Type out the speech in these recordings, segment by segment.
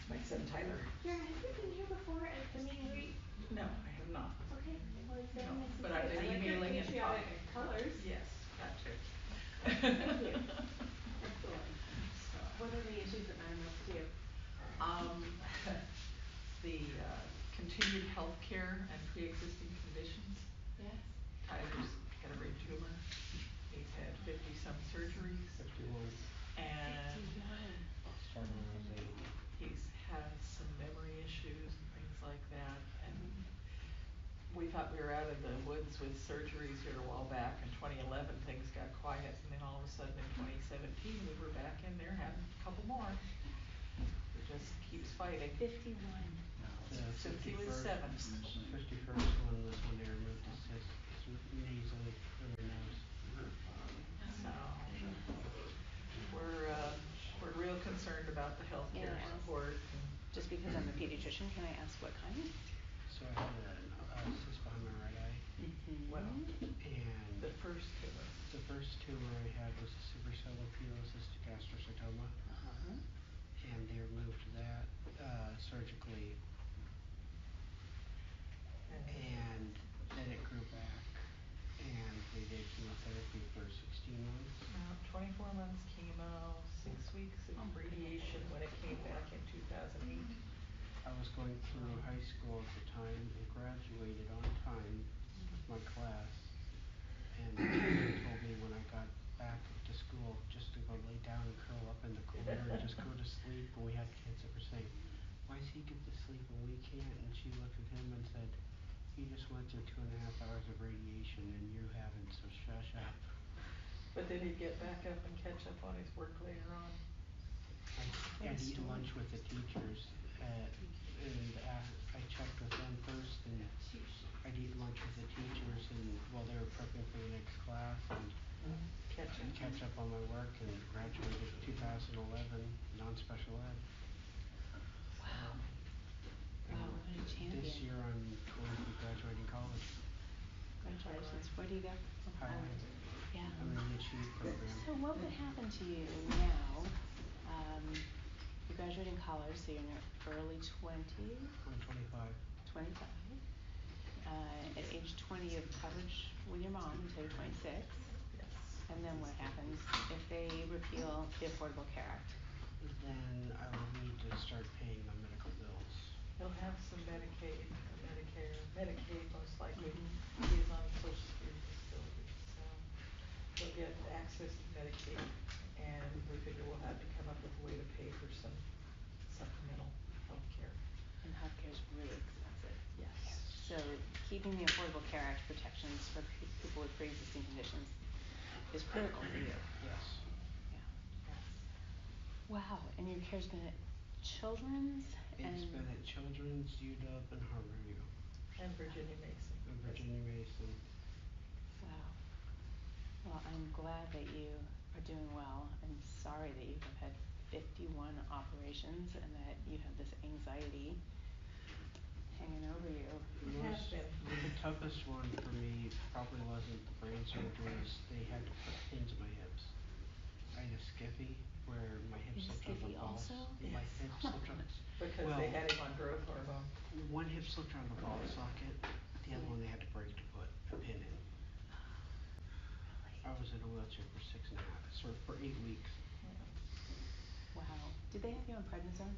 my son Tyler. Karen, have you been here before at the meet and greet? No, I have not. Okay, well it's very No, nice to but see I've you. been I like your emailing and patriotic talking. colors. Yes, that too. Thank you. Excellent. So, What are the issues that matter most to you? um, the continued health care and pre-existing conditions. Yes. Tyler's got a brain tumor. He's had 50-some surgeries. 51. And 51. Started when I was 8. he's had some memory issues and things like that. And we thought we were out of the woods with surgeries here a while back. In 2011, things got quiet, and then all of a sudden in 2017, we were back in there having a couple more. He just keeps fighting. 51. The Since he was 51st 7. 51st one was when they removed his nasally nose. So we're real concerned about the health Can care I ask, support. just because I'm a pediatrician, can I ask what kind? So I had a cyst behind my right eye. Well, And the first tumor. the first tumor I had was a supracerebral cystic astrocytoma. And they removed that surgically. And then it grew back. And they did chemotherapy for 16 months. 24 months chemo, 6 weeks of radiation when it came back in 2008. I was going through high school at the time and graduated on time with my class. And my teacher told me when I got back to school just to go lay down and curl up in the corner and just go to sleep. And we had kids that were saying, why does he get to sleep and we can't? And she looked at him and said, he just went through 2.5 hours of radiation and you haven't, so shush up. But did he get back up and catch up on his work later on? I'd eat lunch with the teachers and I checked with them first, and I'd eat lunch with the teachers and while they were prepping for the next class and catch up on my work, and graduated 2011 non-special ed. Wow. Wow, what a champion. This year I'm going to be graduating college. Congratulations. Where do you go? Highline. Yeah. I'm in the Achieve program. So what would happen to you now? You're graduating college, so you're in your early 20s. I'm 25. 25. At age 20, you have coverage with your mom until you're 26. Yes. And then what happens if they repeal the Affordable Care Act? Then I will need to start paying my medical bills. He'll have some Medicaid, Medicare, Medicaid most likely. He's on Social Security disability, so he'll get access to Medicaid, and we figure we'll have to come up with a way to pay for some supplemental health care. And healthcare is really expensive. Yes. So keeping the Affordable Care Act protections for people with pre-existing conditions is critical for you. Yes. Yeah. Wow. And your care's been at Children's? It's been at Children's, UW, and Harborview. And Virginia Mason. And Virginia Mason. Wow. Well, I'm glad that you are doing well. I'm sorry that you have had 51 operations and that you have this anxiety hanging over you. The toughest one for me probably wasn't the brain surgeries. They had to put pins in my hips. I had a skiffy where my hip slipped on the ball. My hip slipped on. Because they had him on growth hormone. One hip slipped on the ball socket. The other one they had to break to put a pin in. I was in a wheelchair for 8 weeks. Wow. Did they have you on prednisone?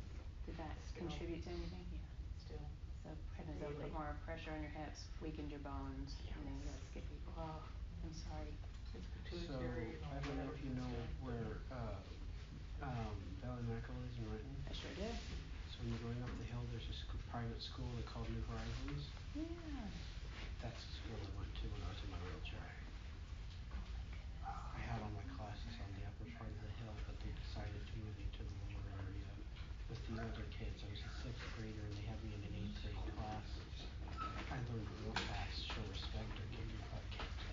Did that contribute to anything? Yeah. Still. So prednisone put more pressure on your hips, weakened your bones, and then you got skiffy. Oh, I'm sorry. It's So pituitary and all I don't know if you know where Valley Medical is in Renton. I sure do. So when you're going up the hill, there's a private school they call New Horizons. Yeah. That's the school I went to when I was in my wheelchair. I had all my classes on the upper part of the hill, but they decided to move me to the lower area with the older kids. I was a 6th grader and they had me in an 8th grade class. I learned real fast, show respect or give your butt kicked.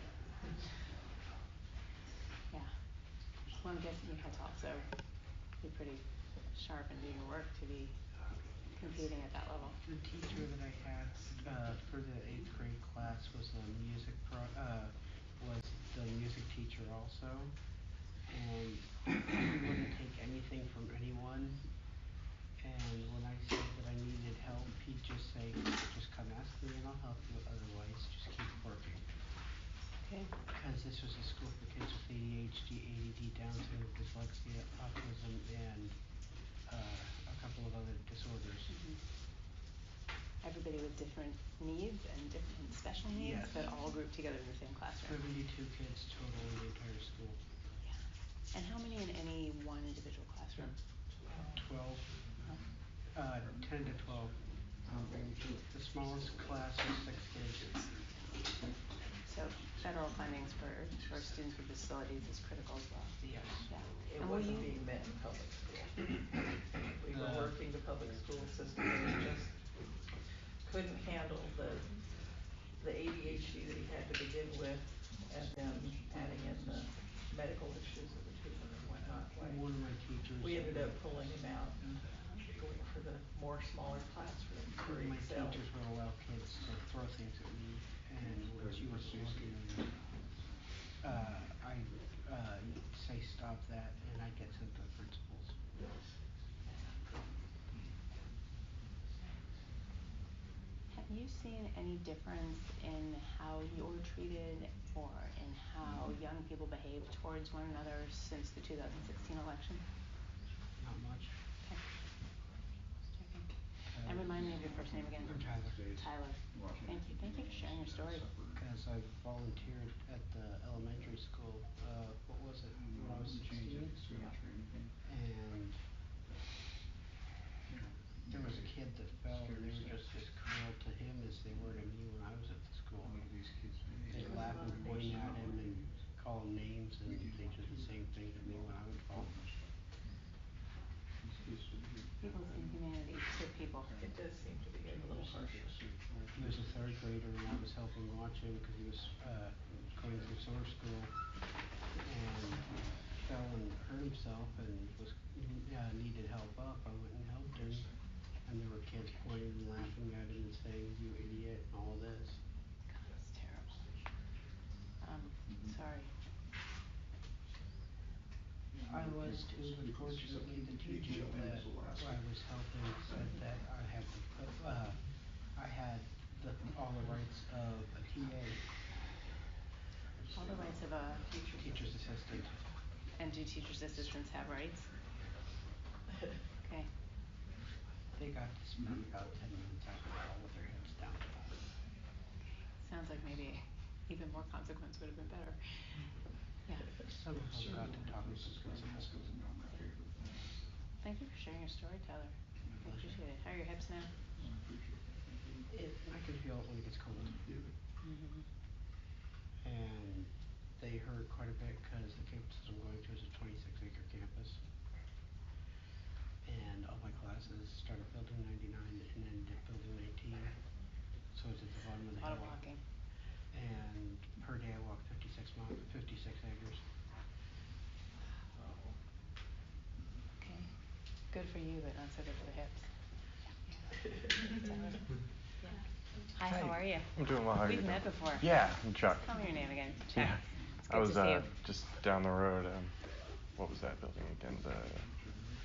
Yeah. Well, I'm guessing you had to also be pretty sharp and do your work to be competing at that level. The teacher that I had for the 8th grade class was the music teacher also, and he wouldn't take anything from anyone. And when I said that I needed help, he'd just say, just come ask me and I'll help you, otherwise just keep working. Okay. Because this was a school for kids with ADHD, ADD, Down syndrome, dyslexia, autism, and a couple of other disorders. Mm-hmm. Everybody with different needs and different special needs, Yes. but all grouped together in the same classroom. 72 kids total in the entire school. Yeah. And how many in any one individual classroom? 12. 10 to 12. The smallest class is 6 kids. So federal fundings for students with disabilities is critical as well. Yes. Yeah. It wasn't being met in public school. We were working the public school system and we just couldn't handle the ADHD that he had to begin with, and then adding in the medical issues of the tumor and whatnot. One of my teachers. We ended up pulling him out and going for the more smaller classroom where he My excelled. teachers would allow kids to throw things at me, and when she wasn't looking at me, I'd say stop that, and I'd get sent to the principals. Have you seen any difference in how you're treated or in how young people behave towards one another since the 2016 election? Not much. Okay. Just checking. And remind me of your first name again. I'm Tyler. Tyler. Thank you. Thank you for sharing your story. Because I volunteered at the elementary school, what was it, when I was 16? And there was a kid that fell, and they were just as cruel to him as they were to me when I was at the school. They'd laugh and point at him and call him names, and they did the same thing to me when I would fall. People's inhumanity to people. It does seem to be getting a little harsher. He was a 3rd grader, and I was helping watch him because he was going through summer school, and fell and hurt himself and was needed help up. I went and helped him, and there were kids pointing and laughing at him and saying, "You idiot," and all this. God, that's terrible. Sorry. I was too, but fortunately the teacher that I was helping said that I had all the rights of a TA. All the rights of a Teacher's assistant. And do teachers' assistants have rights? Okay. They got to spend about 10 minutes after all with their heads down. Sounds like maybe even more consequence would have been better. Yeah. Some of them got to talk to the principals. Thank you for sharing your story, Tyler. I appreciate it. How are your hips now? I can feel it when it gets cold. Mm-hmm. And they hurt quite a bit because the campus I'm going to is a 26-acre campus. And all my classes start at building 99 and end at building 19. So it's at the bottom of the hill. A lot of walking. And per day I walk 56 acres. Okay. Good for you, but not so good for the hips. Yeah. Hi, how are you? I'm doing well. How are you We've doing? met before. Yeah, I'm Chuck. Tell me your name again. Chuck. Yeah. It's I good was to see you. just down the road. What was that building again?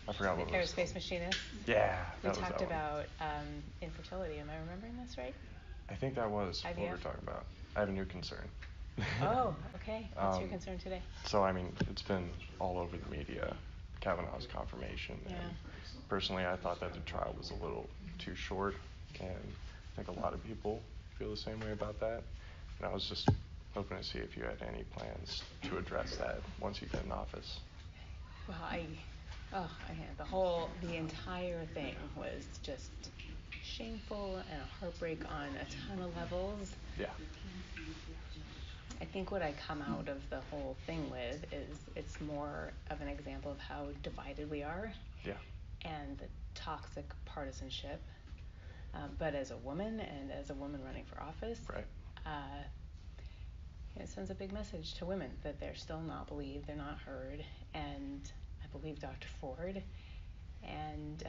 I forgot what it was. Aerospace machinist. Yeah. We That was talked that one. about infertility. Am I remembering this right? I think that was what we IVF? were talking about. I have a new concern. Oh, okay. What's your concern today? So, I mean, it's been all over the media, Kavanaugh's confirmation. Yeah. And personally, I thought that the trial was a little too short, and I think a lot of people feel the same way about that. And I was just hoping to see if you had any plans to address that once you get in office. Well, the entire thing was just shameful and a heartbreak on a ton of levels. Yeah. I think what I come out of the whole thing with is it's more of an example of how divided we are. Yeah. And the toxic partisanship. But as a woman and as a woman running for office, right. It sends a big message to women that they're still not believed, they're not heard, and I believe Dr. Ford. And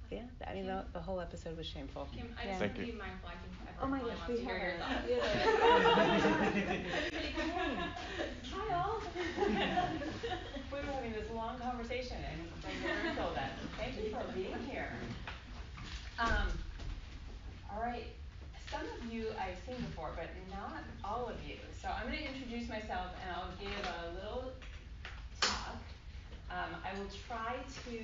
the whole episode was shameful. Kim, I just want to be mindful. I think Oh everyone my probably gosh, wants to hear your thoughts. Hi all. We were having this long conversation and you ruined all that. Thank you for I'm gonna introduce myself and I'll give a little talk. I will try to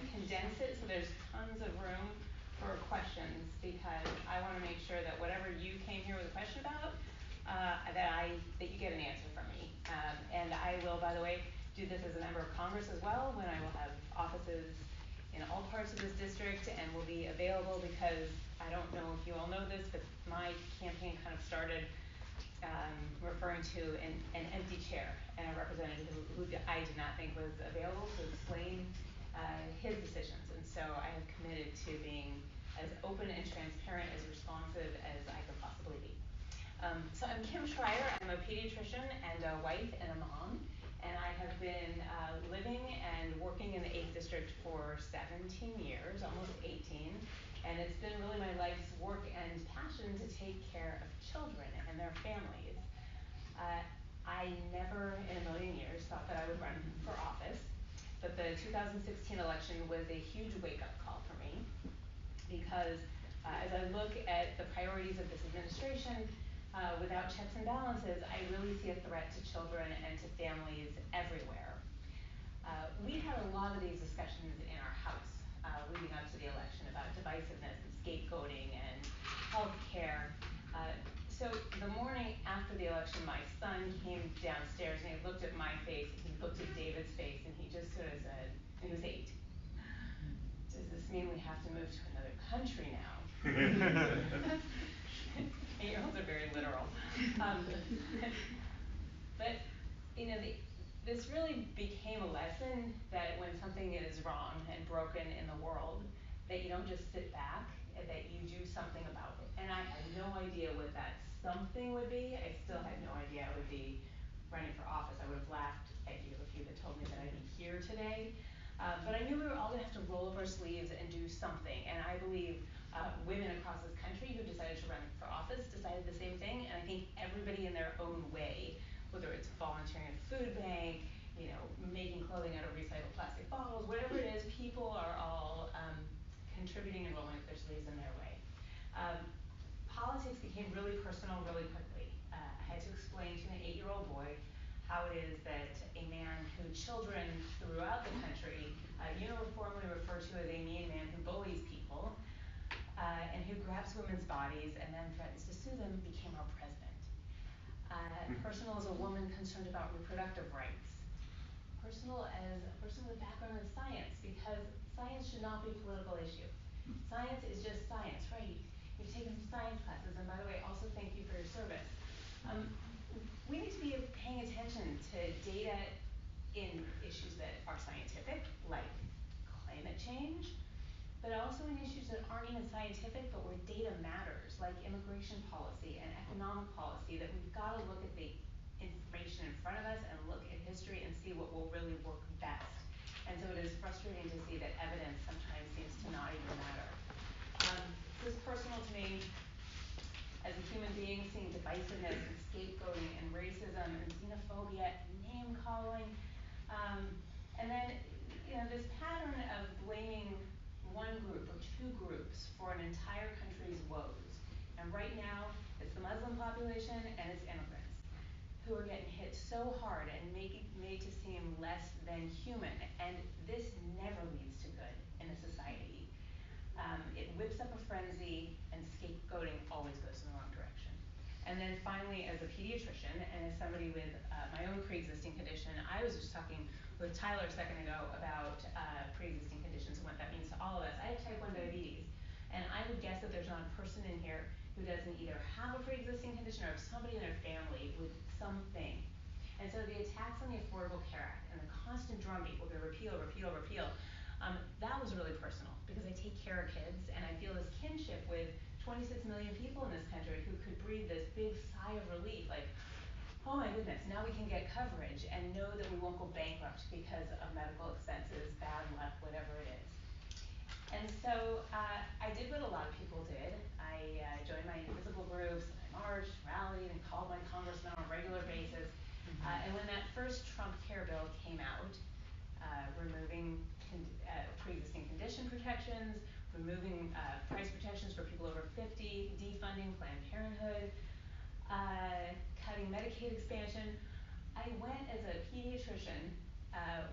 condense it so there's tons of room for questions, because I wanna make sure that whatever you came here with a question about, that you get an answer from me. And I will, by the way, do this as a member of Congress as well, when I will have offices in all parts of this district and will be available, because I don't know if you all know this, but my campaign kind of started referring to an empty chair and a representative who I did not think was available to explain his decisions. And so I have committed to being as open and transparent, as responsive as I could possibly be. So I'm Kim Schrier. I'm a pediatrician and a wife and a mom. And I have been living and working in the 8th District for 17 years, almost 18. And it's been really my life's work and passion to take care of children and their families. I never in a million years thought that I would run for office, but the 2016 election was a huge wake-up call for me, because as I look at the priorities of this administration, without checks and balances, I really see a threat to children and to families everywhere. We had a lot of these discussions in our house leading up to the election about divisiveness and scapegoating and health care. So the morning after the election, my son came downstairs and he looked at my face, and he looked at David's face, and he just sort of said, and he was 8, "Does this mean we have to move to another country now?" 8-year-olds are very literal. But, you know, this really became a lesson that when something is wrong and broken in the world, that you don't just sit back, and that you do something about it. And I had no idea what that something would be. I still had no idea I would be running for office. I would have laughed at you if you had told me that I'd be here today. But I knew we were all gonna have to roll up our sleeves and do something. And I believe women across this country who decided to run for office decided the same thing. And I think everybody in their own way, whether it's volunteering at a food bank, you know, making clothing out of recycled plastic bottles, whatever it is, people are all contributing and rolling up their sleeves in their way. Politics became really personal really quickly. I had to explain to an 8-year-old boy how it is that a man who children throughout the country uniformly refer to as a mean man who bullies people, and who grabs women's bodies and then threatens to sue them, became our president. Personal as a woman concerned about reproductive rights. Personal as a person with a background in science, because science should not be a political issue. Science is just science, right? You've taken some science classes, and by the way, also thank you for your service. We need to be paying attention to data in issues that are scientific, like climate change, but also in issues that aren't even scientific, but where data matters, like immigration policy and economic policy, that we've gotta look at the information in front of us and look at history and see what will really work best. And so it is frustrating to see that evidence sometimes seems to not even matter. This is personal to me as a human being, seeing divisiveness and scapegoating and racism and xenophobia and name calling. And then, you know, this pattern of blaming one group or two groups for an entire country's woes. And right now, it's the Muslim population and it's immigrants who are getting hit so hard and made to seem less than human. And this never leads to good in a society. It whips up a frenzy, and scapegoating always goes in the wrong direction. And then finally, as a pediatrician and as somebody with my own pre-existing condition, I was just talking with Tyler a second ago about pre-existing conditions and what that means to all of us. I have type 1 diabetes, and I would guess that there's not a person in here who doesn't either have a pre-existing condition or have somebody in their family with something. And so the attacks on the Affordable Care Act and the constant drumbeat, we're gonna repeal, repeal, repeal, that was really personal, because I take care of kids and I feel this kinship with 26 million people in this country who could breathe this big sigh of relief, like, oh my goodness, now we can get coverage and know that we won't go bankrupt because of medical expenses, bad luck, whatever it is. And so I did what a lot of people did. I joined my invisible groups, and I marched, rallied, and called my congressman on a regular basis. And when that first Trump care bill came out, removing pre-existing condition protections, removing price protections for people over 50, defunding Planned Parenthood, cutting Medicaid expansion. I went as a pediatrician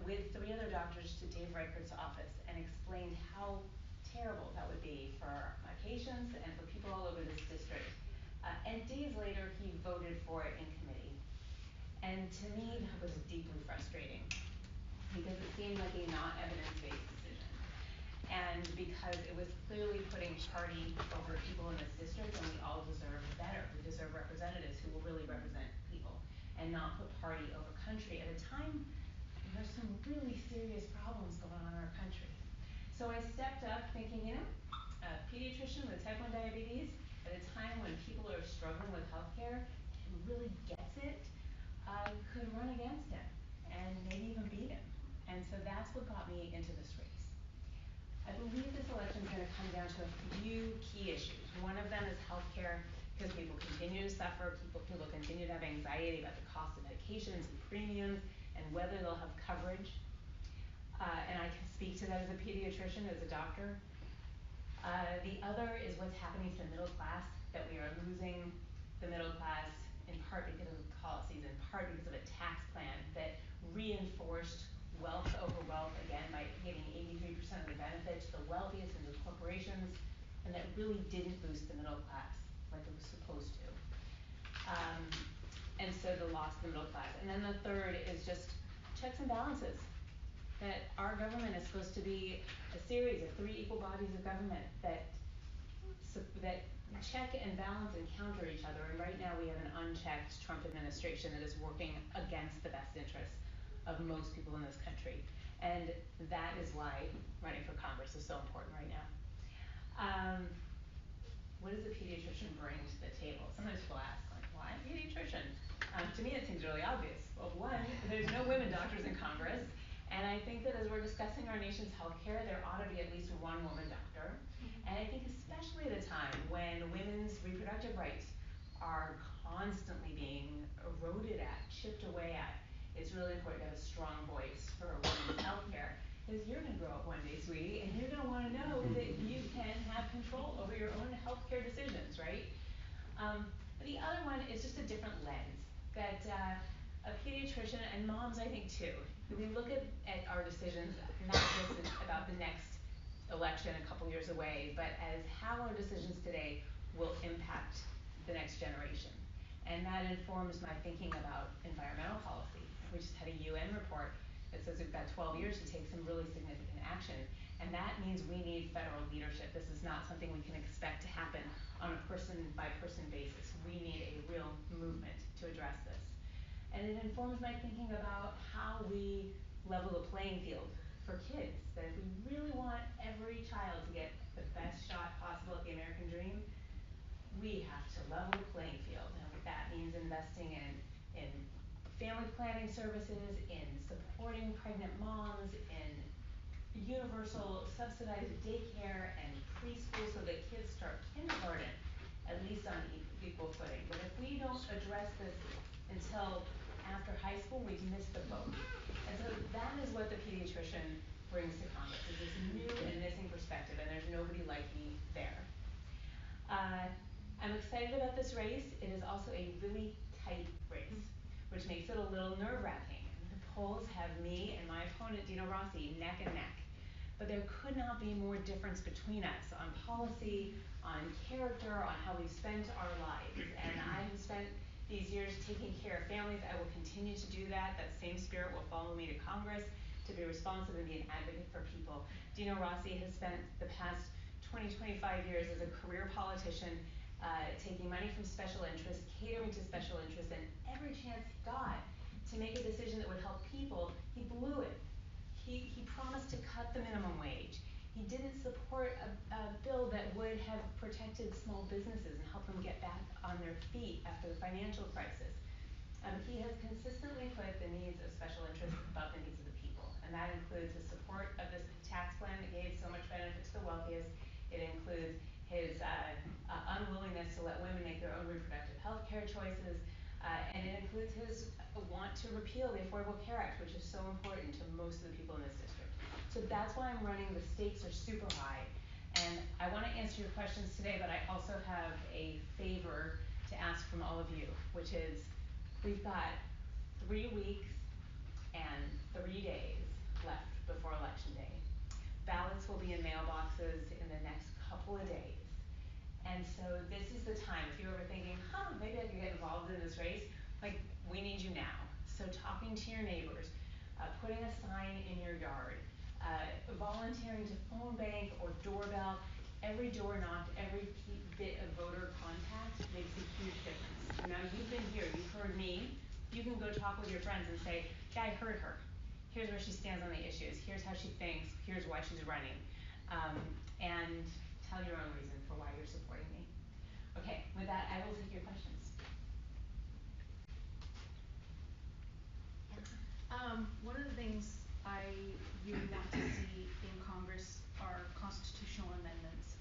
with 3 other doctors to Dave Reichert's office and explained how terrible that would be for my patients and for people all over this district. And days later, he voted for it in committee. And to me, that was deeply frustrating because it seemed like a not evidence-based decision. And because it was clearly putting party over people in this district, and we all deserve better. We deserve representatives who will really represent people and not put party over country at a time when there's some really serious problems going on in our country. So I stepped up thinking, a pediatrician with type 1 diabetes at a time when people are struggling with healthcare and really gets it, could run against him and maybe even beat him. And so that's what got me into this race. I believe this election is going to come down to a few key issues. One of them is healthcare, because people continue to suffer, people continue to have anxiety about the cost of medications and premiums and whether they'll have coverage. And I can speak to that as a pediatrician, as a doctor. The other is what's happening to the middle class, that we are losing the middle class in part because of policies, in part because of a tax plan that reinforced wealth over wealth, again, by giving 83% of the benefit to the wealthiest and the corporations, and that really didn't boost the middle class like it was supposed to. And so the loss of the middle class. And then the third is just checks and balances. That our government is supposed to be a series of 3 equal bodies of government that check and balance and counter each other. And right now we have an unchecked Trump administration that is working against the best interests of most people in this country. And that is why running for Congress is so important right now. What does a pediatrician bring to the table? Sometimes people ask, like, why a pediatrician? To me, it seems really obvious. Well, one, there's no women doctors in Congress. And I think that as we're discussing our nation's healthcare, there ought to be at least one woman doctor. And I think especially at a time when women's reproductive rights are constantly being eroded at, chipped away at, it's really important to have a strong voice for women's healthcare. Because you're going to grow up one day, sweetie, and you're going to want to know that you can have control over your own healthcare decisions, right? The other one is just a different lens that a pediatrician, and moms I think too, we look at our decisions not just about the next election a couple years away, but as how our decisions today will impact the next generation. And that informs my thinking about environmental policy. We just had a UN report that says we've got 12 years to take some really significant action. And that means we need federal leadership. This is not something we can expect to happen on a person-by-person basis. We need a real movement to address this. And it informs my thinking about how we level the playing field for kids. That if we really want every child to get the best shot possible at the American dream, we have to level the playing field. And that means investing in family planning services, in supporting pregnant moms, in universal subsidized daycare and preschool so that kids start kindergarten at least on equal footing. But if we don't address this until after high school, we've missed the boat. And so that is what the pediatrician brings to Congress, is this new and missing perspective, and there's nobody like me there. I'm excited about this race. It is also a really tight race, which makes it a little nerve-wracking. The polls have me and my opponent, Dino Rossi, neck and neck. But there could not be more difference between us on policy, on character, on how we've spent our lives. And I have spent these years taking care of families. I will continue to do that. That same spirit will follow me to Congress, to be responsive and be an advocate for people. Dino Rossi has spent the past 20, 25 years as a career politician, taking money from special interests, catering to special interests, and every chance he got to make a decision that would help people, he blew it. He promised to cut the minimum wage. He didn't support a bill that would have protected small businesses and helped them get back on their feet after the financial crisis. He has consistently put the needs of special interests above the needs of the people. And that includes his support of this tax plan that gave so much benefit to the wealthiest. It includes his unwillingness to let women make their own reproductive health care choices. And it includes his want to repeal the Affordable Care Act, which is so important to most of the people in this district. So that's why I'm running. The stakes are super high. And I want to answer your questions today, but I also have a favor to ask from all of you, which is, we've got 3 weeks and 3 days left before Election Day. Ballots will be in mailboxes in the next couple of days. And so this is the time, if you're ever thinking, maybe I could get involved in this race, like, we need you now. So talking to your neighbors, putting a sign in your yard, volunteering to phone bank or doorbell, every door knocked, every bit of voter contact makes a huge difference. Now you've been here, you've heard me, you can go talk with your friends and say, yeah, I heard her. Here's where she stands on the issues, here's how she thinks, here's why she's running. And tell your own reason for why you're supporting me. Okay, with that, I will take your questions. One of the things I really want to see in Congress are constitutional amendments.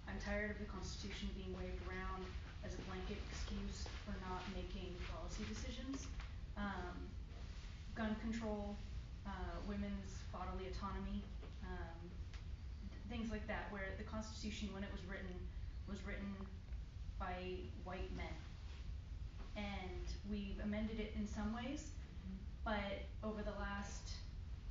I'm tired of the Constitution being waved around as a blanket excuse for not making policy decisions. Gun control, women's bodily autonomy, things like that, where the Constitution, when it was written by white men. And we've amended it in some ways, but over the last,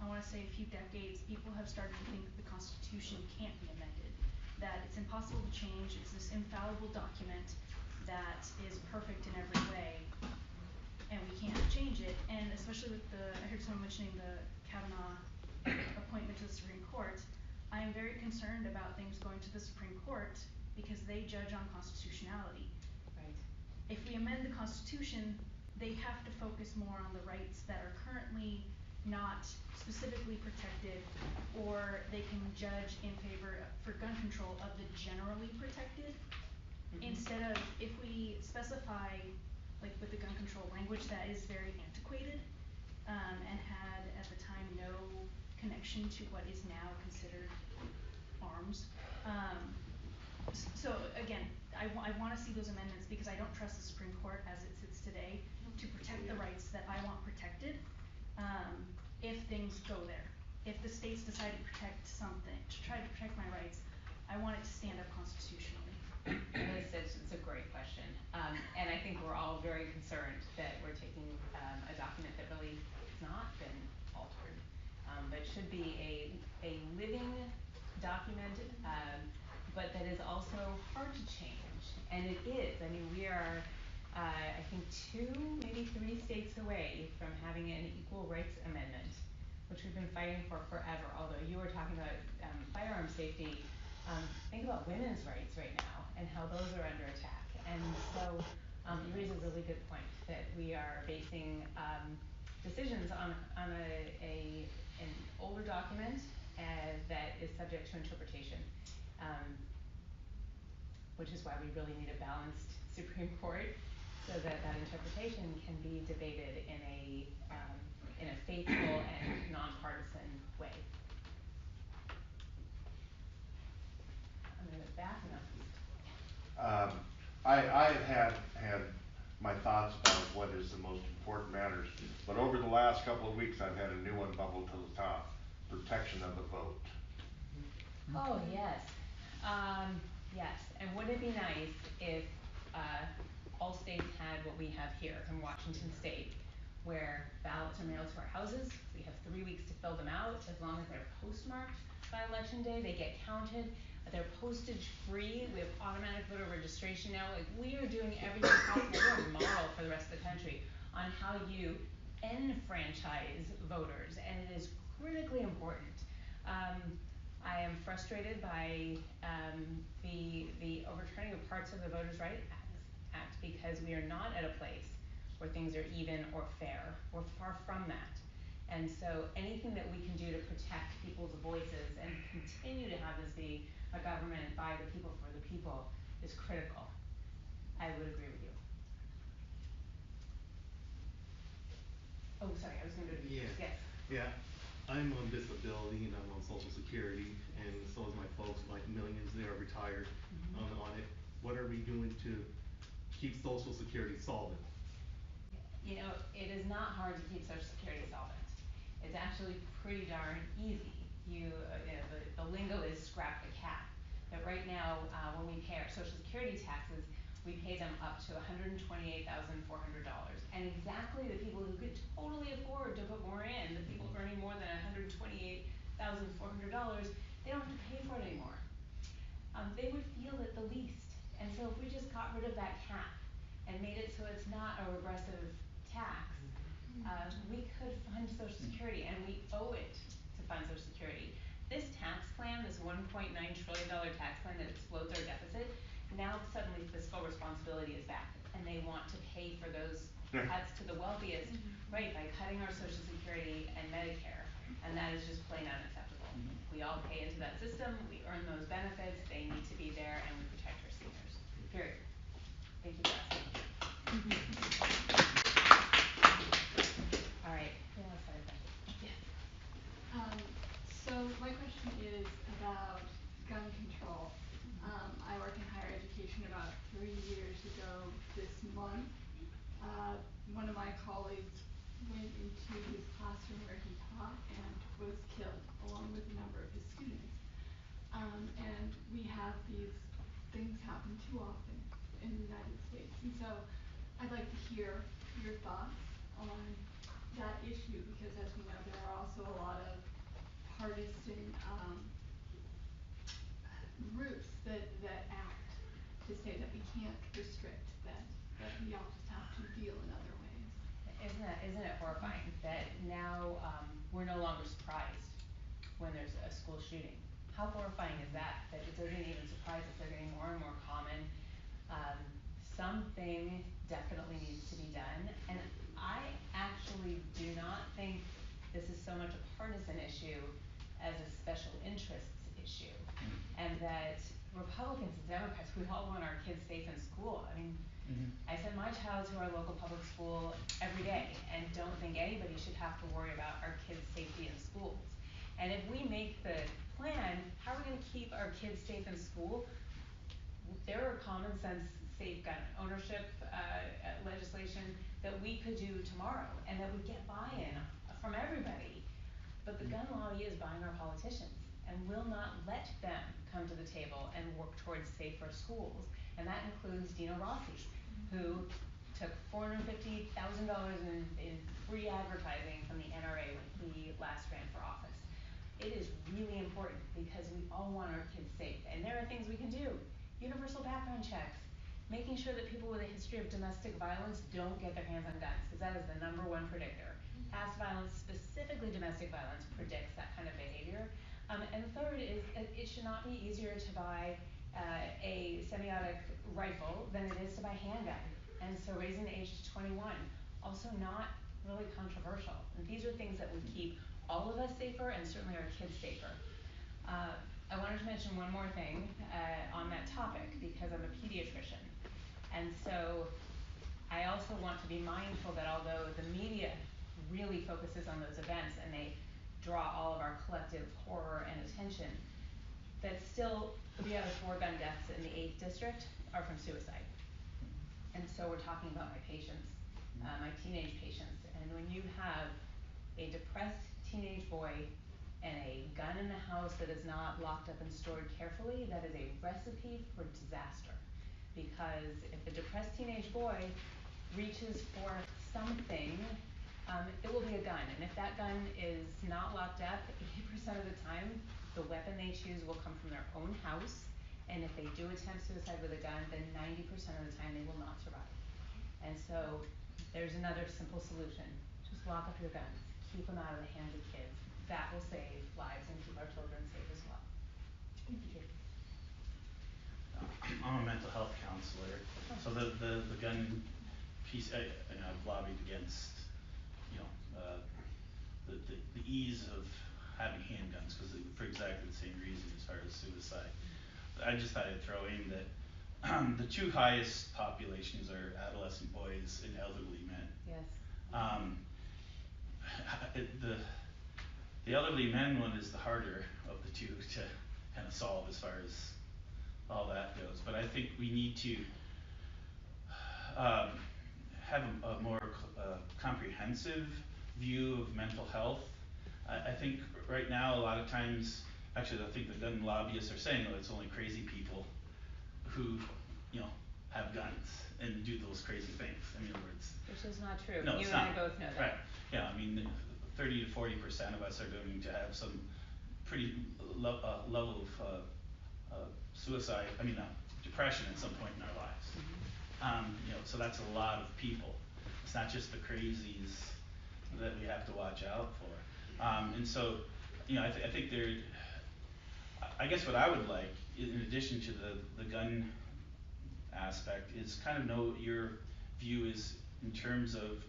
I wanna say, few decades, people have started to think that the Constitution can't be amended, that it's impossible to change, it's this infallible document that is perfect in every way, and we can't change it. And especially with I heard someone mentioning the Kavanaugh appointment to the Supreme Court, I am very concerned about things going to the Supreme Court because they judge on constitutionality. Right. If we amend the Constitution, they have to focus more on the rights that are currently not specifically protected, or they can judge in favor for gun control of the generally protected. Instead of, if we specify, like with the gun control language that is very antiquated, and had at the time no connection to what is now considered arms. So again, I wanna see those amendments because I don't trust the Supreme Court as it sits today to protect the rights that I want protected, if things go there. If the states decide to protect something, to try to protect my rights, I want it to stand up constitutionally. It's a great question. And I think we're all very concerned that we're taking a document that really has not been altered, but should be a living document, but that is also hard to change. And it is. I mean, we are, I think 2, maybe 3 states away from having an equal rights amendment, which we've been fighting for forever. Although you were talking about firearm safety, think about women's rights right now and how those are under attack. And so you raise a really good point that we are basing decisions on an older document that is subject to interpretation, which is why we really need a balanced Supreme Court so that interpretation can be debated in a faithful and nonpartisan way. I'm gonna back up. I have had my thoughts about what is the most important matters, but over the last couple of weeks, I've had a new one bubble to the top: protection of the vote. Oh, yes. Yes, and wouldn't it be nice if all states had what we have here in Washington State, where ballots are mailed to our houses, we have 3 weeks to fill them out, as long as they're postmarked by Election Day, they get counted, they're postage free, we have automatic voter registration now. Like, we are doing everything possible, we're a model for the rest of the country on how you enfranchise voters, and it is critically important. I am frustrated by the overturning of parts of the Voters' Rights Act because we are not at a place where things are even or fair. We're far from that. And so anything that we can do to protect people's voices and continue to have this be a government by the people for the people is critical. I would agree with you. Oh, sorry, I was gonna go to you. Yeah. Yes. Yeah. I'm on disability and I'm on Social Security, and so is my folks, like millions, they are retired on it. What are we doing to keep Social Security solvent? You know, it is not hard to keep Social Security solvent. It's actually pretty darn easy. You know, the lingo is scrap the cap. That right now, when we pay our Social Security taxes, we pay them up to $128,400. And exactly the people who could totally afford to put more in, the people earning more than $128,400, they don't have to pay for it anymore. They would feel it the least. And so if we just got rid of that cap and made it so it's not a regressive tax, we could fund Social Security, and we owe it to fund Social Security. This tax plan, this $1.9 trillion tax plan that explodes our deficit, now suddenly fiscal responsibility is back, and they want to pay for those cuts to the wealthiest, right, by cutting our Social Security and Medicare, and that is just plain unacceptable. We all pay into that system, we earn those benefits, they need to be there, and we protect our seniors, period. Thank you for asking. All right, who wants to start then? Yes. So my question is about gun control. I work in higher education. About 3 years ago this month, one of my colleagues went into his classroom where he taught and was killed, along with a number of his students. And we have these things happen too often in the United States. And so I'd like to hear your thoughts on that issue, because as we know, there are also a lot of partisan groups that act to say that we can't restrict, that we all just have to deal in other ways. Isn't it horrifying that now we're no longer surprised when there's a school shooting? How horrifying is that? That it doesn't even surprise us, they're getting more and more common. Something definitely needs to be done, and I actually do not think this is so much a partisan issue as a special interests issue, and that Republicans and Democrats, we all want our kids safe in school. I mean, I send my child to our local public school every day and don't think anybody should have to worry about our kids' safety in schools. And if we make the plan, how are we gonna keep our kids safe in school? There are common sense safe gun ownership legislation that we could do tomorrow and that would get buy-in from everybody. But the gun lobby is buying our politicians and will not let them come to the table and work towards safer schools. And that includes Dino Rossi, who took $450,000 in free advertising from the NRA when he last ran for office. It is really important because we all want our kids safe, and there are things we can do. Universal background checks, making sure that people with a history of domestic violence don't get their hands on guns, because that is the #1 predictor. Past violence, specifically domestic violence, predicts that kind of behavior. And third is it should not be easier to buy a semi-automatic rifle than it is to buy a handgun. And so raising the age to 21, also not really controversial. And these are things that would keep all of us safer and certainly our kids safer. I wanted to mention one more thing on that topic because I'm a pediatrician. And so I also want to be mindful that although the media really focuses on those events and they draw all of our collective horror and attention, that still 3 out of 4 gun deaths in the 8th district are from suicide. And so we're talking about my patients, my teenage patients. And when you have a depressed teenage boy and a gun in the house that is not locked up and stored carefully, that is a recipe for disaster. Because if the depressed teenage boy reaches for something, it will be a gun. And if that gun is not locked up, 80% of the time, the weapon they choose will come from their own house. And if they do attempt suicide with a gun, then 90% of the time they will not survive. And so there's another simple solution. Just lock up your guns. Keep them out of the hands of kids. That will save lives and keep our children safe as well. Thank you. I'm a mental health counselor, so the gun piece, I've lobbied against, you know, the ease of having handguns for exactly the same reason as far as suicide. I just thought I'd throw in that the 2 highest populations are adolescent boys and elderly men. Yes. The elderly men one is the harder of the 2 to kind of solve as far as all that goes. But I think we need to have a more comprehensive view of mental health. I think right now a lot of times, actually I think the gun lobbyists are saying, oh, it's only crazy people who, you know, have guns and do those crazy things. I mean, where it's. Which is not true. No, You it's and I not. both know that. Right, yeah, I mean, 30 to 40% of us are going to have some pretty level of suicide, depression at some point in our lives. So that's a lot of people. It's not just the crazies that we have to watch out for. And so, I think I guess what I would like, in addition to the gun aspect, is kind of know what your view is in terms of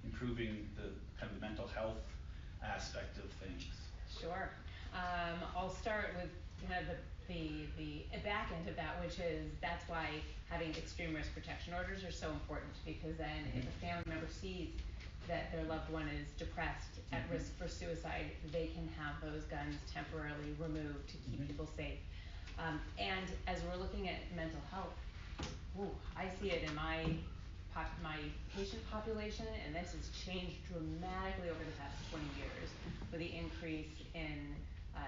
improving the kind of the mental health aspect of things. Sure. I'll start with kind of the back end of that, which is that's why having extreme risk protection orders are so important, because then if a family member sees that their loved one is depressed, at risk for suicide, they can have those guns temporarily removed to keep people safe. And as we're looking at mental health, I see it in my patient population, and this has changed dramatically over the past 20 years with the increase in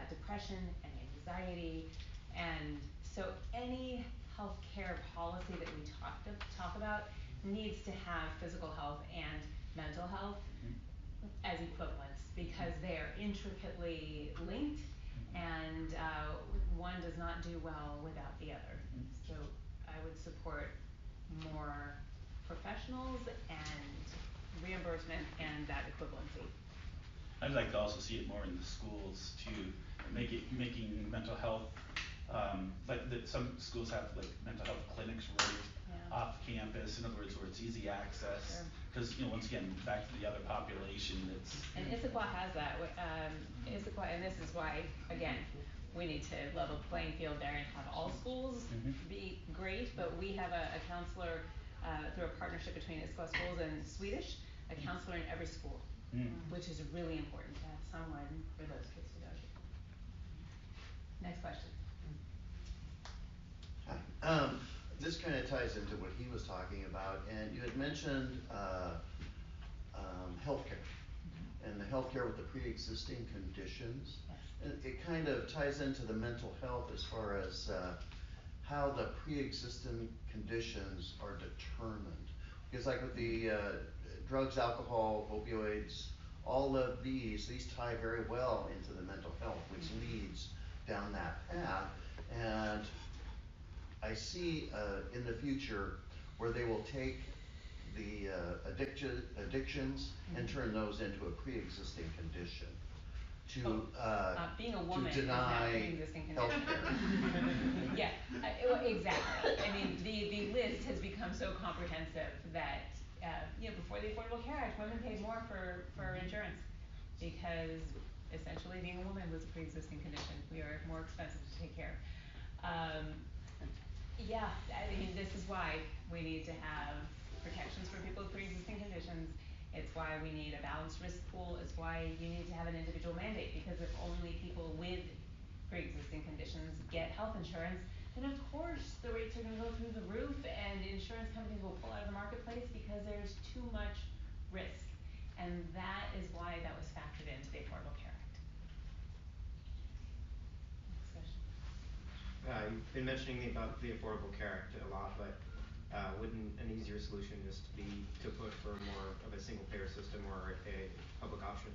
depression and anxiety. And so any healthcare policy that we talk about needs to have physical health and mental health as equivalents, because they are intricately linked, and one does not do well without the other. So I would support more professionals and reimbursement and that equivalency. I'd like to also see it more in the schools too, making mental health, some schools have like mental health clinics right off campus, in other words, where it's easy access. Because once again, back to the other population that's. And Issaquah has that. Issaquah, and this is why, again, we need to level the playing field there and have all schools be great, but we have a counselor through a partnership between Issaquah Schools and Swedish, a counselor in every school, which is really important to have someone for those kids to go to. Next question. Hi. This kind of ties into what he was talking about, and you had mentioned healthcare, and the healthcare with the pre-existing conditions. And it kind of ties into the mental health as far as how the pre-existing conditions are determined. Because like with the drugs, alcohol, opioids, all of these tie very well into the mental health, which leads down that path. And I see in the future where they will take the addictions and turn those into a pre-existing condition to being a woman deny is now pre-existing condition. healthcare. Yeah, exactly. I mean, the list has become so comprehensive that before the Affordable Care Act, women paid more for insurance, because essentially being a woman was a pre-existing condition. We are more expensive to take care of. This is why we need to have protections for people with pre-existing conditions. It's why we need a balanced risk pool. It's why you need to have an individual mandate, because if only people with pre-existing conditions get health insurance, then of course the rates are going to go through the roof, and insurance companies will pull out of the marketplace because there's too much risk. And that is why that was factored into the Affordable Care Act. Next question. You've been mentioning about the Affordable Care Act a lot, but wouldn't an easier solution just be to push for more of a single payer system or a public option?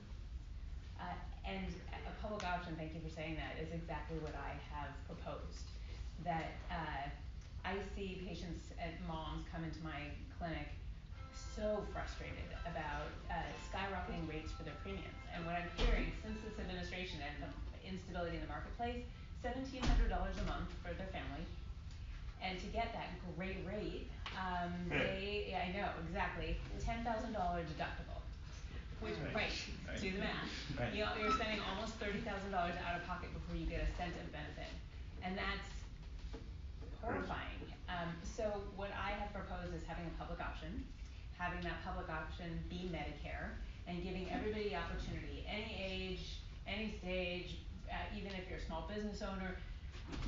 And a public option, thank you for saying that, is exactly what I have proposed. That I see patients and moms come into my clinic so frustrated about skyrocketing rates for their premiums. And what I'm hearing since this administration and the instability in the marketplace, $1,700 a month for their family. And to get that great rate, I know, exactly, $10,000 deductible. Which, right, do the math. Right. You're spending almost $30,000 out of pocket before you get a cent of benefit. And that's horrifying. So what I have proposed is having a public option, having that public option be Medicare, and giving everybody the opportunity, any age, any stage, even if you're a small business owner,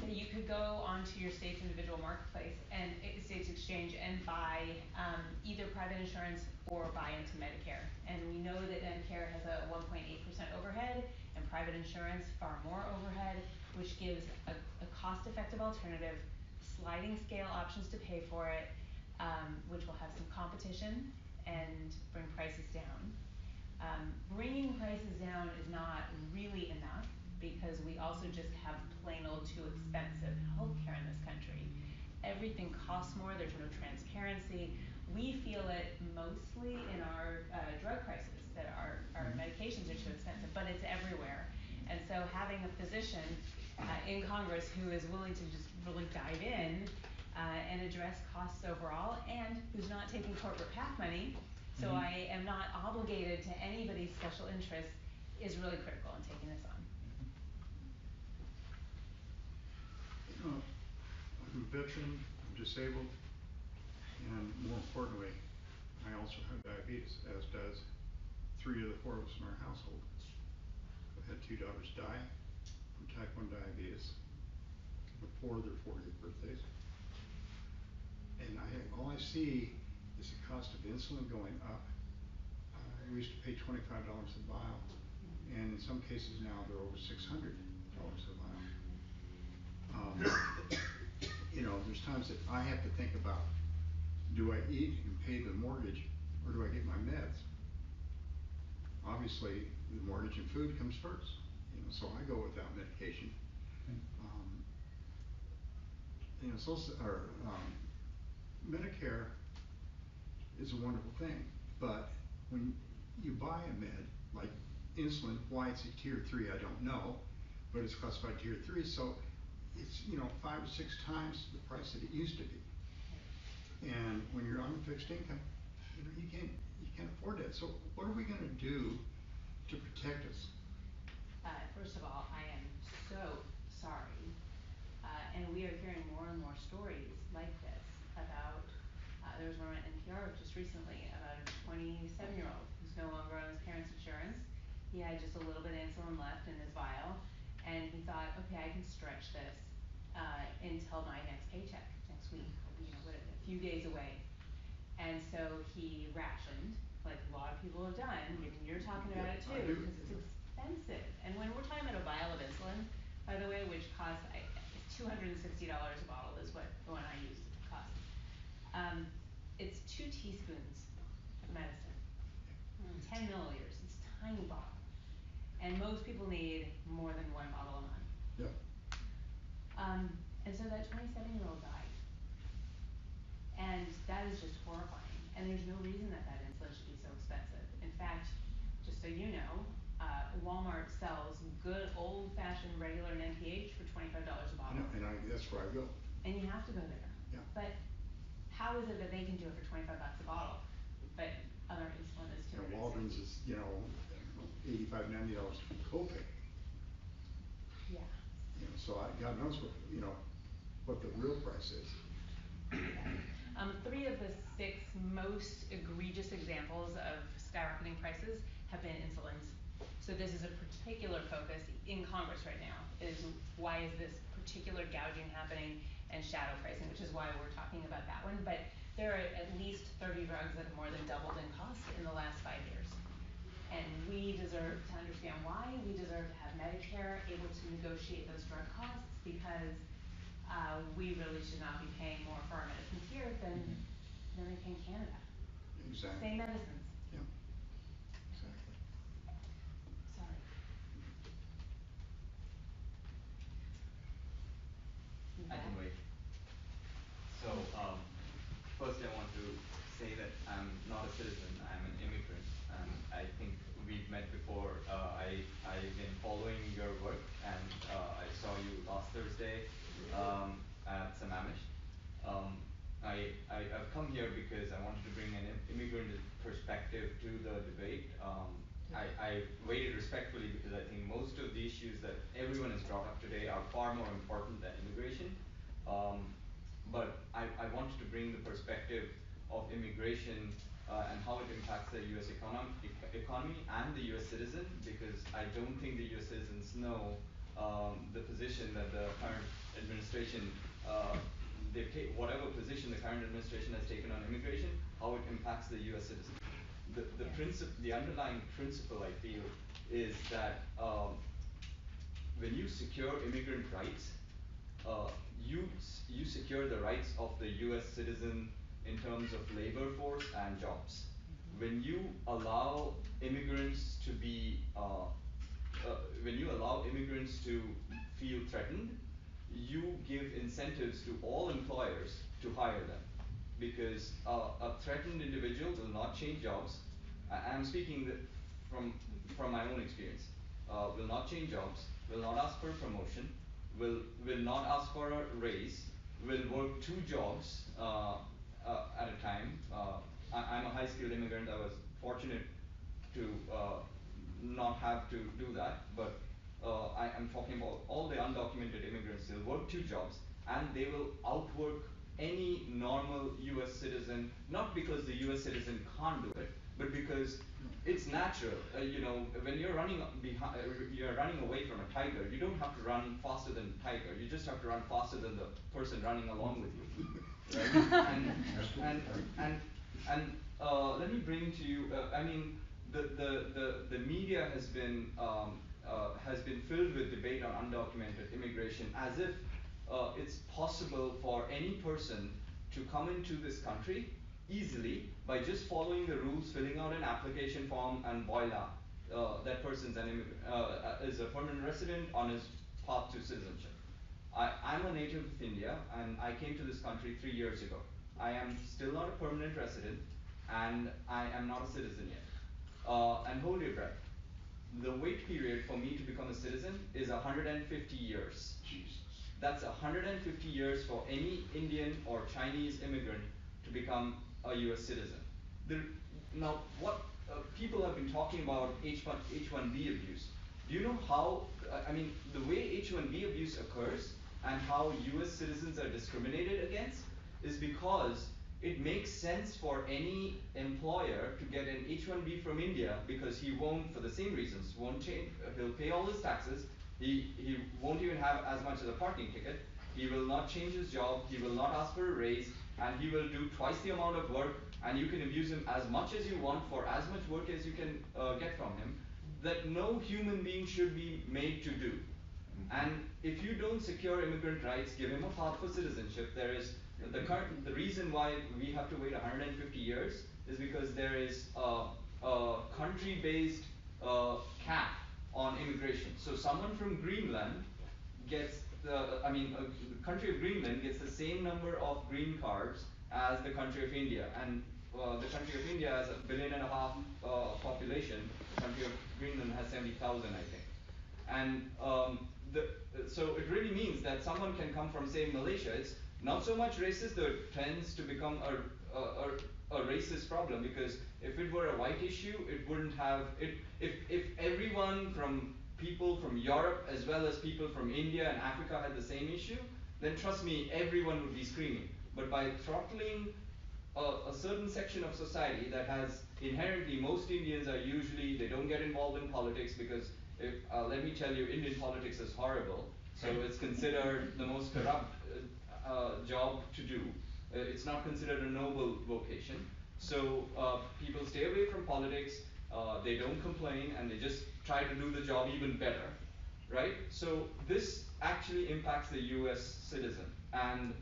you could go onto your state's individual marketplace and state's exchange and buy either private insurance or buy into Medicare. And we know that Medicare has a 1.8% overhead, and private insurance far more overhead, which gives a cost-effective alternative, sliding scale options to pay for it, which will have some competition and bring prices down. Bringing prices down is not really enough because we also just have plain old too expensive healthcare in this country. Everything costs more, there's no transparency. We feel it mostly in our drug prices, that our medications are too expensive, but it's everywhere. And so having a physician in Congress who is willing to just really dive in and address costs overall, and who's not taking corporate PAC money, so I am not obligated to anybody's special interests, is really critical in taking this on. You know, I'm a veteran, I'm disabled, and more importantly, I also have diabetes, as does 3 of the 4 of us in our household. I've had 2 daughters die from type 1 diabetes before their 40th birthdays. And all I see is the cost of insulin going up. We used to pay $25 a vial, and in some cases now they're over $600 a vial. You know, there's times that I have to think about, do I eat and pay the mortgage, or do I get my meds? Obviously, the mortgage and food comes first, you know, so I go without medication. You know, Medicare is a wonderful thing, but when you buy a med, like insulin, why it's a tier 3, I don't know, but it's classified tier 3, so it's, you know, 5 or 6 times the price that it used to be. And when you're on a fixed income, you know, you can't afford that. So what are we going to do to protect us? First of all, I am so sorry, and we are hearing more and more stories like this about, there was one on NPR just recently about a 27-year-old who's no longer on his parents' insurance. He had just a little bit of insulin left in his vial, and he thought, okay, I can stretch this until my next paycheck next week, you know, a few days away. And so he rationed, like a lot of people have done. You're talking about it too, because it's expensive. And when we're talking about a vial of insulin, by the way, which costs $260 a bottle is what the one I use costs. It's 2 teaspoons of medicine, 10 milliliters. It's a tiny bottle, and most people need more than 1 bottle a month. Yeah. And so that 27-year-old died, and that is just horrifying. And there's no reason that insulin should be so expensive. In fact, just so you know, Walmart sells good old-fashioned regular NPH for $25 a bottle. And that's where I go. And you have to go there. Yeah. But how is it that they can do it for $25 a bottle, but other insulin is too expensive? Walgreens is, you know, $85, $90 copay. Yeah. You know, so God knows what, you know, what the real price is. 3 of the 6 most egregious examples of skyrocketing prices have been insulins. So this is a particular focus in Congress right now, is why is this particular gouging happening and shadow pricing, which is why we're talking about that one. But there are at least 30 drugs that have more than doubled in cost in the last 5 years. And we deserve to understand why. We deserve to have Medicare able to negotiate those drug costs, because we really should not be paying more for our medicines here than they pay in Canada. Exactly. Same medicines. Yeah. Exactly. Sorry. I can wait. So, first I want to say that I'm not a citizen, I'm an immigrant. I think we've met before. I've been following your work, and I saw you last Thursday at Sammamish. I've come here because I wanted to bring an immigrant perspective to the debate. I waited respectfully because I think most of the issues that everyone has brought up today are far more important than immigration. But I wanted to bring the perspective of immigration and how it impacts the US economy and the US citizen, because I don't think the US citizens know the position that the current administration, whatever position the current administration has taken on immigration, how it impacts the US citizen. The underlying principle, I feel, is that when you secure immigrant rights, you secure the rights of the US citizen in terms of labor force and jobs. When you allow immigrants to be when you allow immigrants to feel threatened, you give incentives to all employers to hire them, because a threatened individual will not change jobs. I'm speaking from my own experience. Will not change jobs, will not ask for a promotion, will not ask for a raise, will work 2 jobs at a time. I'm a high-skilled immigrant. I was fortunate to not have to do that, but I'm talking about all the undocumented immigrants. They'll work 2 jobs, and they will outwork any normal US citizen, not because the US citizen can't do it, but because it's natural. You know, when you're running you're running away from a tiger, you don't have to run faster than the tiger. You just have to run faster than the person running along with you, right? And let me bring to you. I mean, the media has been filled with debate on undocumented immigration, as if it's possible for any person to come into this country easily by just following the rules, filling out an application form, and voila, that person's is a permanent resident on his path to citizenship. I'm a native of India, and I came to this country 3 years ago. I am still not a permanent resident, and I am not a citizen yet. And hold your breath. The wait period for me to become a citizen is 150 years. Jesus. That's 150 years for any Indian or Chinese immigrant to become a US citizen. Now, what people have been talking about H1B abuse. Do you know how, I mean, the way H1B abuse occurs and how US citizens are discriminated against is because it makes sense for any employer to get an H1B from India, because he won't, for the same reasons, won't change, he'll pay all his taxes, he won't even have as much as a parking ticket, he will not change his job, he will not ask for a raise, and he will do twice the amount of work, and you can abuse him as much as you want for as much work as you can get from him, that no human being should be made to do. And if you don't secure immigrant rights, give him a path for citizenship, there is the reason why we have to wait 150 years is because there is a country-based cap on immigration. So someone from Greenland gets the country of Greenland gets the same number of green cards as the country of India, and the country of India has 1.5 billion population. The country of Greenland has 70,000, I think. And so it really means that someone can come from, say, Malaysia. It's not so much racist, though it tends to become a racist problem, because if it were a white issue, it wouldn't have it. If everyone from people from Europe as well as people from India and Africa had the same issue, then trust me, everyone would be screaming. But by throttling a certain section of society that has inherently, most Indians are usually, they don't get involved in politics, because let me tell you, Indian politics is horrible. So it's considered the most corrupt job to do. It's not considered a noble vocation. So people stay away from politics, they don't complain, and they just try to do the job even better, right? So this actually impacts the US citizen, and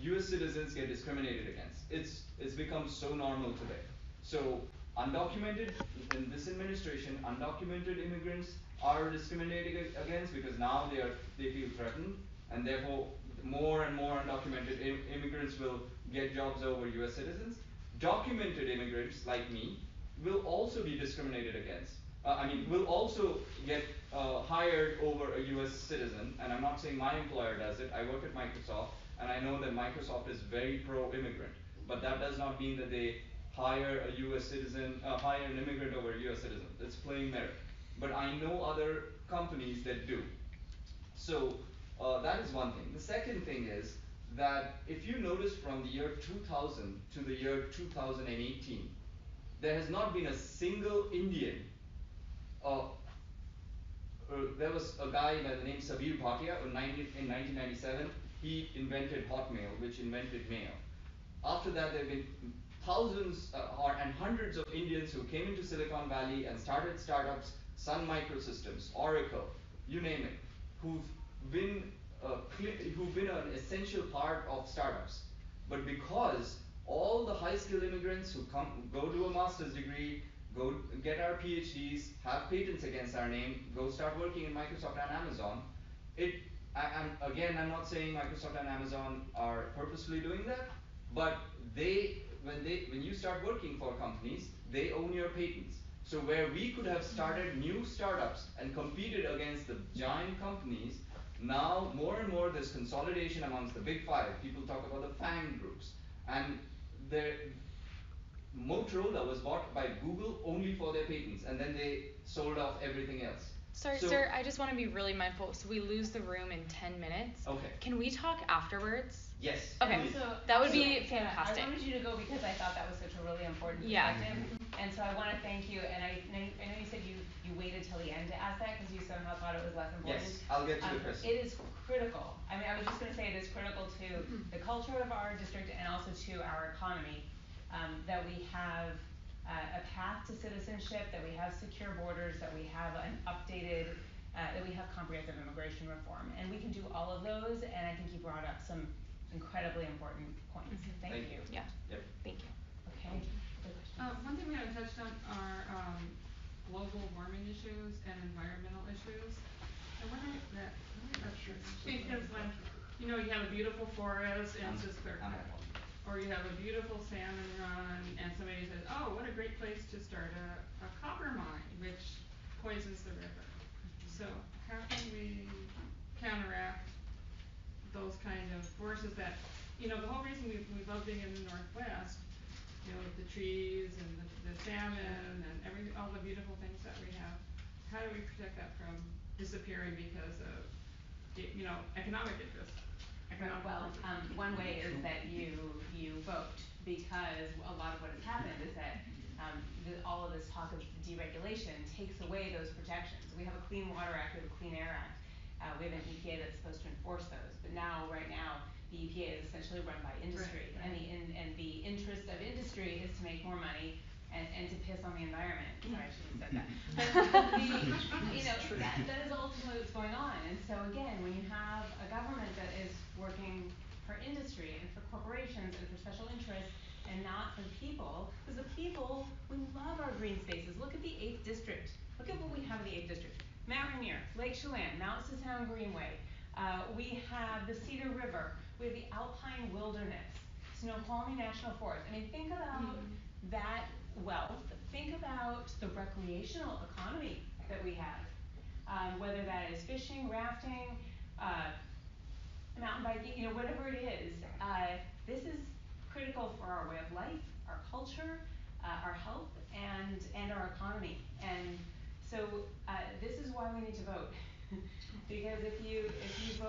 US citizens get discriminated against. It's become so normal today. So undocumented, in this administration, undocumented immigrants are discriminated against, because now they feel threatened, and therefore more and more undocumented immigrants will get jobs over US citizens. Documented immigrants like me will also be discriminated against. Will also get hired over a US citizen, and I'm not saying my employer does it. I work at Microsoft, and I know that Microsoft is very pro-immigrant, but that does not mean that they hire a US citizen, hire an immigrant over a US citizen. It's plain merit. But I know other companies that do. So that is one thing. The second thing is that if you notice from the year 2000 to the year 2018, there has not been a single Indian. There was a guy by the name Sabir Bhatia in 1997. He invented Hotmail, which invented mail. After that, there have been thousands and hundreds of Indians who came into Silicon Valley and started startups, Sun Microsystems, Oracle, you name it, who've been who've been an essential part of startups. But because all the high skilled immigrants who go do a master's degree, go get our PhDs, have patents against our name, go start working in Microsoft and Amazon, I'm not saying Microsoft and Amazon are purposefully doing that, but when you start working for companies, they own your patents. So where we could have started new startups and competed against the giant companies, now more and more there's consolidation amongst the big five. People talk about the FANG groups. And Motorola was bought by Google only for their patents, and then they sold off everything else. Sorry, sir, I just want to be really mindful. So we lose the room in 10 minutes. Okay. Can we talk afterwards? Yes. Okay. Please. That would be Yeah, fantastic. I wanted you to go because I thought that was such a really important Yeah. perspective. And so I want to thank you. And I know you said you waited till the end to ask that because you somehow thought it was less important. Yes, I'll get to the question. It is critical. I mean, I was just going to say it is critical to the culture of our district and also to our economy, that we have a path to citizenship, that we have secure borders, that we have an updated, that we have comprehensive immigration reform. And we can do all of those, and I think you brought up some incredibly important points. Thank you. Yeah. Yep. Thank you. Okay. Other questions? One thing we haven't touched on are global warming issues and environmental issues. I wonder if that, because when, you have a beautiful forest and it's just clear cut. Or you have a beautiful salmon run and somebody says, oh, what a great place to start a copper mine, which poisons the river. So how can we counteract those kind of forces that, the whole reason we love being in the Northwest, with the trees and the salmon and all the beautiful things that we have, how do we protect that from disappearing because of, economic interests? Well, one way is that you vote, because a lot of what has happened is that all of this talk of deregulation takes away those protections. We have a Clean Water Act, we have a Clean Air Act, we have an EPA that's supposed to enforce those. But right now, the EPA is essentially run by industry, right. and the interest of industry is to make more money and to piss on the environment. Sorry, I shouldn't have said that. But that is ultimately what's going on. And so again, when you have a government that is working for industry and for corporations and for special interests and not for the people, because the people, we love our green spaces. Look at the 8th district. Look at what we have in the 8th district. Mount Rainier, Lake Chelan, Mount Sisson Greenway. We have the Cedar River. We have the Alpine Wilderness, Snoqualmie National Forest. I mean, think about that wealth. Think about the recreational economy that we have, whether that is fishing, rafting, mountain biking, whatever it is. This is critical for our way of life, our culture, our health, and our economy. And so this is why we need to vote. Because if you vote